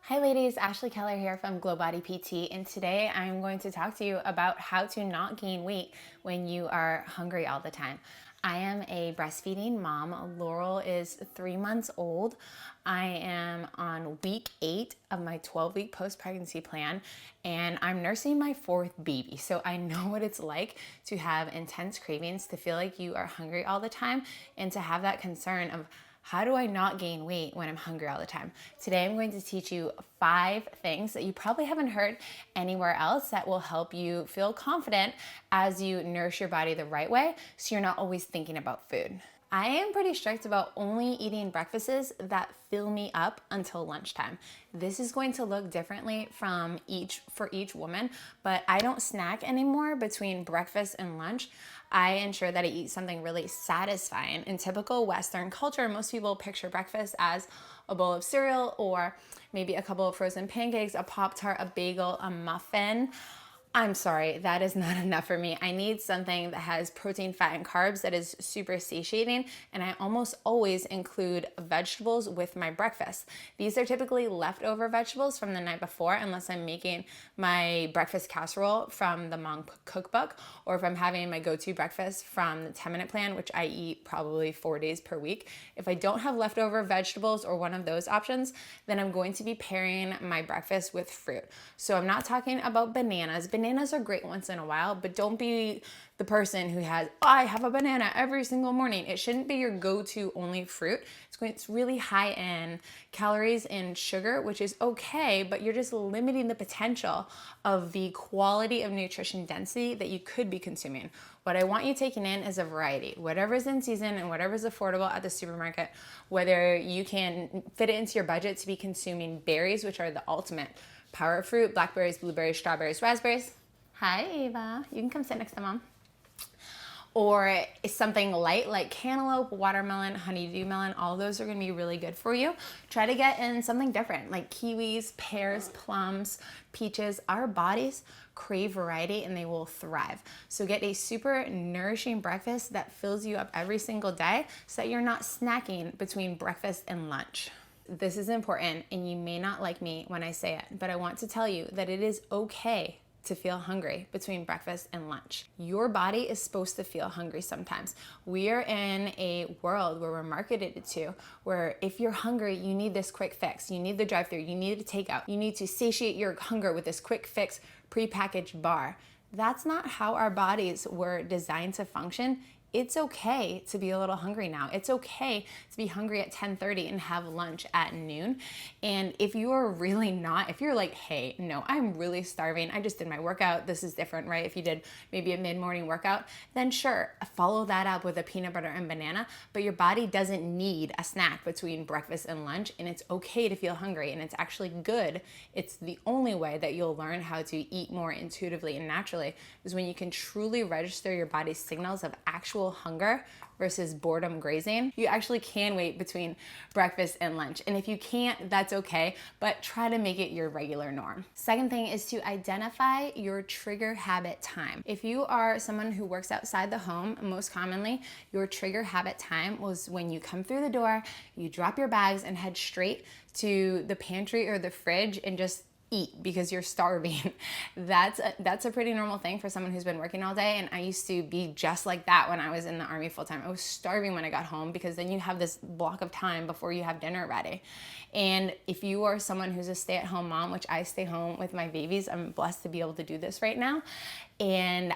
Hi ladies, Ashley Keller here from Glow Body PT, and today I'm going to talk to you about how to not gain weight when you are hungry all the time. I am a breastfeeding mom. Laurel is 3 months old. I am on week 8 of my 12-week post-pregnancy plan, and I'm nursing my 4th baby. So I know what it's like to have intense cravings, to feel like you are hungry all the time, and to have that concern of how do I not gain weight when I'm hungry all the time? Today I'm going to teach you 5 things that you probably haven't heard anywhere else that will help you feel confident as you nourish your body the right way so you're not always thinking about food. I am pretty strict about only eating breakfasts that fill me up until lunchtime. This is going to look differently for each woman, but I don't snack anymore between breakfast and lunch. I ensure that I eat something really satisfying. In typical Western culture, most people picture breakfast as a bowl of cereal or maybe a couple of frozen pancakes, a Pop-Tart, a bagel, a muffin. I'm sorry, that is not enough for me. I need something that has protein, fat, and carbs that is super satiating, and I almost always include vegetables with my breakfast. These are typically leftover vegetables from the night before, unless I'm making my breakfast casserole from the Mom cookbook, or if I'm having my go-to breakfast from the 10-minute plan, which I eat probably 4 days per week. If I don't have leftover vegetables or one of those options, then I'm going to be pairing my breakfast with fruit. So I'm not talking about bananas. Bananas are great once in a while, but don't be the person who has, oh, I have a banana every single morning. It shouldn't be your go-to only fruit. It's really high in calories and sugar, which is okay, but you're just limiting the potential of the quality of nutrition density that you could be consuming. What I want you taking in is a variety, whatever's in season and whatever's affordable at the supermarket, whether you can fit it into your budget to be consuming berries, which are the ultimate power fruit, blackberries, blueberries, strawberries, raspberries. Hi, Ava. You can come sit next to Mom. Or something light like cantaloupe, watermelon, honeydew melon. All those are going to be really good for you. Try to get in something different like kiwis, pears, plums, peaches. Our bodies crave variety and they will thrive. So get a super nourishing breakfast that fills you up every single day so that you're not snacking between breakfast and lunch. This is important, and you may not like me when I say it, but I want to tell you that it is okay to feel hungry between breakfast and lunch. Your body is supposed to feel hungry sometimes. We are in a world where we're marketed to, where if you're hungry, you need this quick fix. You need the drive-thru, you need a takeout. You need to satiate your hunger with this quick fix prepackaged bar. That's not how our bodies were designed to function. It's okay to be a little hungry now. It's okay to be hungry at 10:30 and have lunch at noon. And if you are really not, if you're like, hey, no, I'm really starving, I just did my workout, this is different, right? If you did maybe a mid-morning workout, then sure, follow that up with a peanut butter and banana, but your body doesn't need a snack between breakfast and lunch, and it's okay to feel hungry, and it's actually good. It's the only way that you'll learn how to eat more intuitively and naturally is when you can truly register your body's signals of actual hunger versus boredom grazing. You actually can wait between breakfast and lunch. And if you can't, that's okay, but try to make it your regular norm. Second thing is to identify your trigger habit time. If you are someone who works outside the home, most commonly, your trigger habit time was when you come through the door, you drop your bags and head straight to the pantry or the fridge and just eat because you're starving. That's a pretty normal thing for someone who's been working all day, and I used to be just like that when I was in the Army full-time. I was starving when I got home because then you have this block of time before you have dinner ready. And if you are someone who's a stay-at-home mom, which I stay home with my babies, I'm blessed to be able to do this right now, and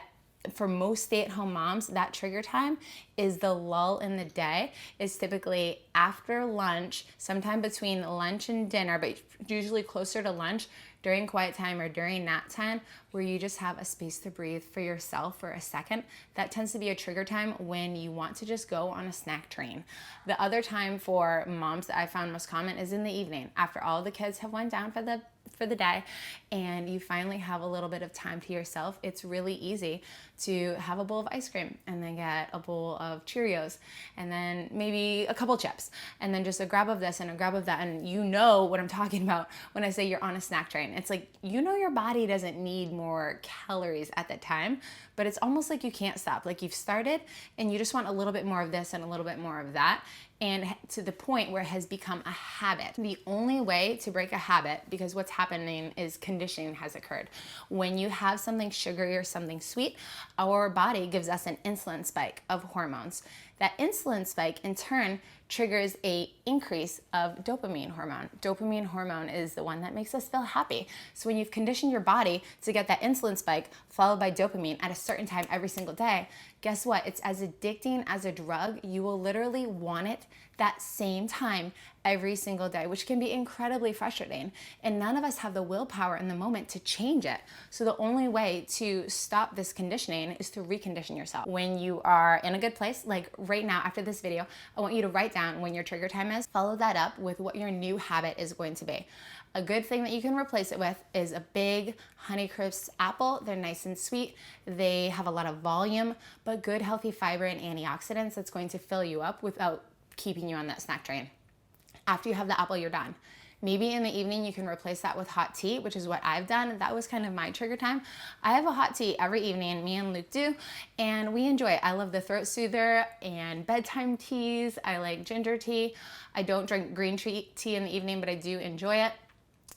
for most stay-at-home moms, that trigger time is the lull in the day. It's typically after lunch, sometime between lunch and dinner, but usually closer to lunch, during quiet time or during nap time, where you just have a space to breathe for yourself for a second. That tends to be a trigger time when you want to just go on a snack train. The other time for moms that I found most common is in the evening, after all the kids have went down for the day and you finally have a little bit of time to yourself. It's really easy to have a bowl of ice cream and then get a bowl of Cheerios and then maybe a couple chips and then just a grab of this and a grab of that. And you know what I'm talking about when I say you're on a snack train. It's like, you know, your body doesn't need more calories at that time, but it's almost like you can't stop. Like you've started and you just want a little bit more of this and a little bit more of that. and to the point where it has become a habit. The only way to break a habit, because what's happening is conditioning has occurred. When you have something sugary or something sweet, our body gives us an insulin spike of hormones. That insulin spike in turn triggers a increase of dopamine hormone. Dopamine hormone is the one that makes us feel happy. So when you've conditioned your body to get that insulin spike followed by dopamine at a certain time every single day, guess what? It's as addicting as a drug. You will literally want it that same time every single day, which can be incredibly frustrating. And none of us have the willpower in the moment to change it. So the only way to stop this conditioning is to recondition yourself. When you are in a good place, like right now after this video, I want you to write down when your trigger time is, follow that up with what your new habit is going to be. A good thing that you can replace it with is a big Honeycrisp apple. They're nice and sweet. They have a lot of volume, but good healthy fiber and antioxidants that's going to fill you up without keeping you on that snack train. After you have the apple, you're done. Maybe in the evening you can replace that with hot tea, which is what I've done. That was kind of my trigger time. I have a hot tea every evening, me and Luke do, and we enjoy it. I love the throat soother and bedtime teas. I like ginger tea. I don't drink green tea in the evening, but I do enjoy it.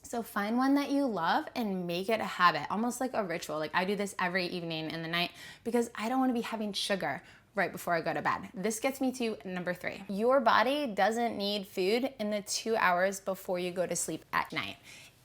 So find one that you love and make it a habit, almost like a ritual. Like I do this every evening in the night because I don't want to be having sugar right before I go to bed. This gets me to number 3. Your body doesn't need food in the 2 hours before you go to sleep at night.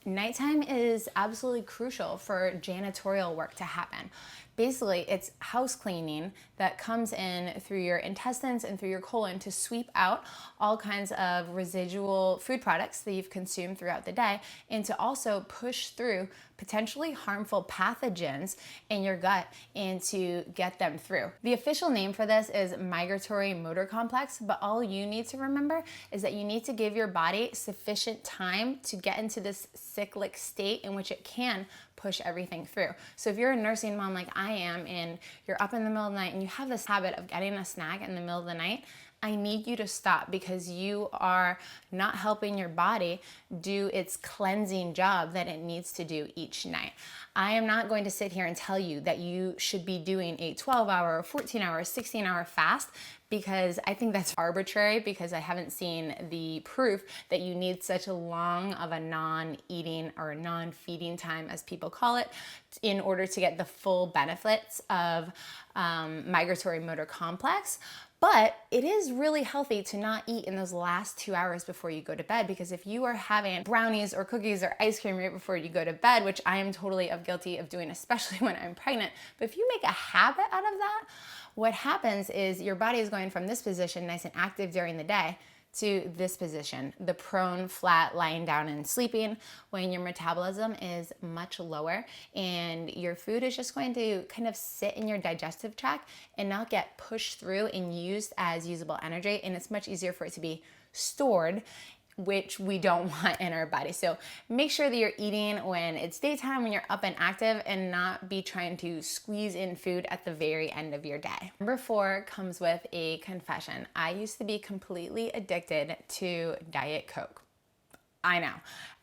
Nighttime is absolutely crucial for janitorial work to happen. Basically, it's house cleaning that comes in through your intestines and through your colon to sweep out all kinds of residual food products that you've consumed throughout the day, and to also push through potentially harmful pathogens in your gut and to get them through. The official name for this is migratory motor complex, but all you need to remember is that you need to give your body sufficient time to get into this cyclic state in which it can push everything through. So if you're a nursing mom like I am and you're up in the middle of the night and you have this habit of getting a snack in the middle of the night, I need you to stop because you are not helping your body do its cleansing job that it needs to do each night. I am not going to sit here and tell you that you should be doing a 12-hour, 14-hour, 16-hour fast because I think that's arbitrary because I haven't seen the proof that you need such a long of a non-eating or non-feeding time, as people call it, in order to get the full benefits of migratory motor complex. But it is really healthy to not eat in those last 2 hours before you go to bed, because if you are having brownies or cookies or ice cream right before you go to bed, which I am totally guilty of doing, especially when I'm pregnant, but if you make a habit out of that, what happens is your body is going from this position, nice and active during the day, to this position, the prone, flat, lying down and sleeping, when your metabolism is much lower and your food is just going to kind of sit in your digestive tract and not get pushed through and used as usable energy, and it's much easier for it to be stored, which we don't want in our body. So make sure that you're eating when it's daytime, when you're up and active, and not be trying to squeeze in food at the very end of your day. Number 4 comes with a confession. I used to be completely addicted to Diet Coke. I know.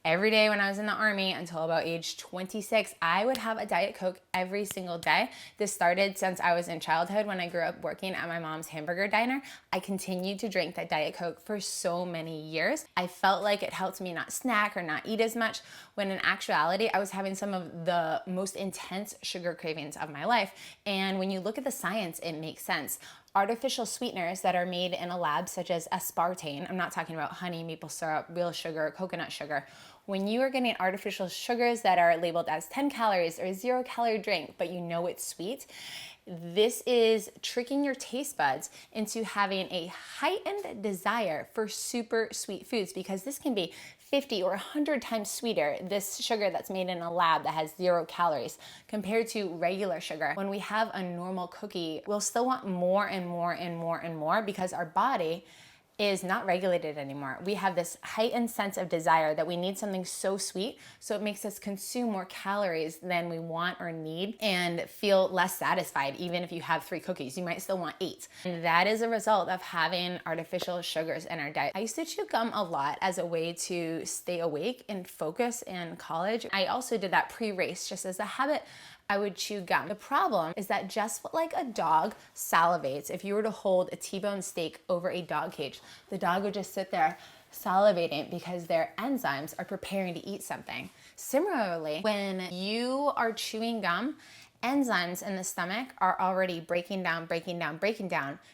Every day when I was in the Army until about age 26, I would have a Diet Coke every single day. This started since I was in childhood when I grew up working at my mom's hamburger diner. I continued to drink that Diet Coke for so many years. I felt like it helped me not snack or not eat as much, when in actuality, I was having some of the most intense sugar cravings of my life. And when you look at the science, it makes sense. Artificial sweeteners that are made in a lab, such as aspartame, I'm not talking about honey, maple syrup, real sugar, coconut sugar. When you are getting artificial sugars that are labeled as 10 calories or 0-calorie drink, but you know it's sweet, this is tricking your taste buds into having a heightened desire for super sweet foods, because this can be 50 or 100 times sweeter, this sugar that's made in a lab that has 0 calories, compared to regular sugar. When we have a normal cookie, we'll still want more and more and more and more, because our body is not regulated anymore. We have this heightened sense of desire that we need something so sweet, so it makes us consume more calories than we want or need and feel less satisfied. Even if you have 3 cookies, you might still want 8. And that is a result of having artificial sugars in our diet. I used to chew gum a lot as a way to stay awake and focus in college. I also did that pre-race just as a habit. I would chew gum. The problem is that just like a dog salivates, if you were to hold a T-bone steak over a dog cage, the dog would just sit there salivating because their enzymes are preparing to eat something. Similarly, when you are chewing gum, enzymes in the stomach are already breaking down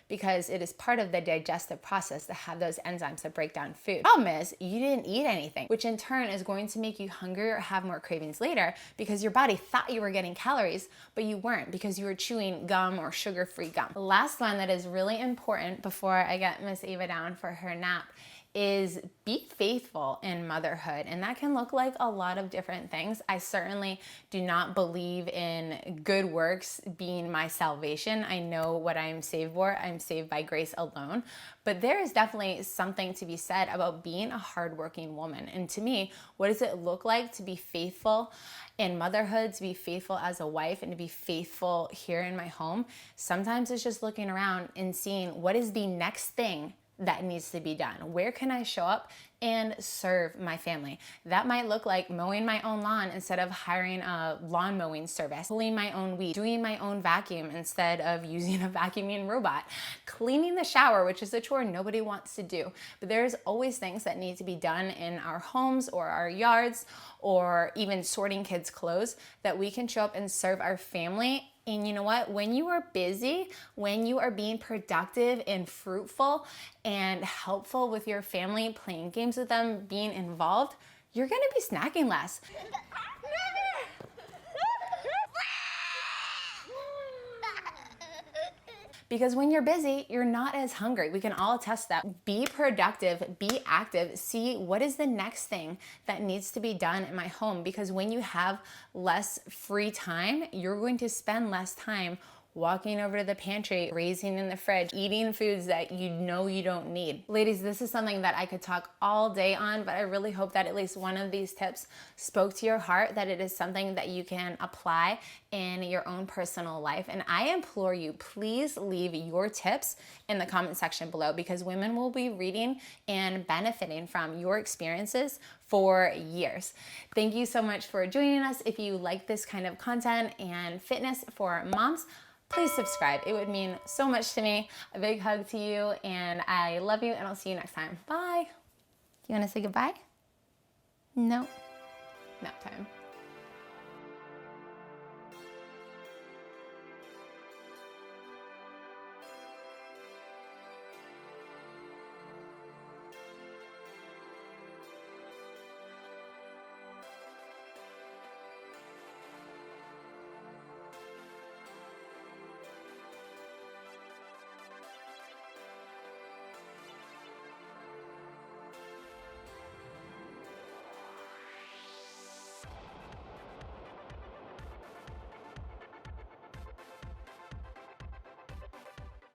because it is part of the digestive process to have those enzymes that break down food. Problem is, you didn't eat anything, which in turn is going to make you hungry or have more cravings later because your body thought you were getting calories, but you weren't because you were chewing gum or sugar-free gum. The last one that is really important before I get Miss Ava down for her nap is be faithful in motherhood. And that can look like a lot of different things. I certainly do not believe in good works being my salvation. I know what I'm saved for. I'm saved by grace alone. But there is definitely something to be said about being a hardworking woman. And to me, what does it look like to be faithful in motherhood, to be faithful as a wife, and to be faithful here in my home? Sometimes it's just looking around and seeing what is the next thing that needs to be done. Where can I show up and serve my family? That might look like mowing my own lawn instead of hiring a lawn mowing service, pulling my own weed, doing my own vacuum instead of using a vacuuming robot, cleaning the shower, which is a chore nobody wants to do. But there's always things that need to be done in our homes or our yards, or even sorting kids' clothes, that we can show up and serve our family. And you know what? When you are busy, when you are being productive and fruitful and helpful with your family, playing games with them, being involved, you're gonna be snacking less. Because when you're busy, you're not as hungry. We can all attest that. Be productive, be active, see what is the next thing that needs to be done in my home. Because when you have less free time, you're going to spend less time walking over to the pantry, raising in the fridge, eating foods that you know you don't need. Ladies, this is something that I could talk all day on, but I really hope that at least one of these tips spoke to your heart, that it is something that you can apply in your own personal life. And I implore you, please leave your tips in the comment section below, because women will be reading and benefiting from your experiences for years. Thank you so much for joining us. If you like this kind of content and fitness for moms, please subscribe. It would mean so much to me. A big hug to you, and I love you, and I'll see you next time. Bye. You wanna say goodbye? No? Nap time.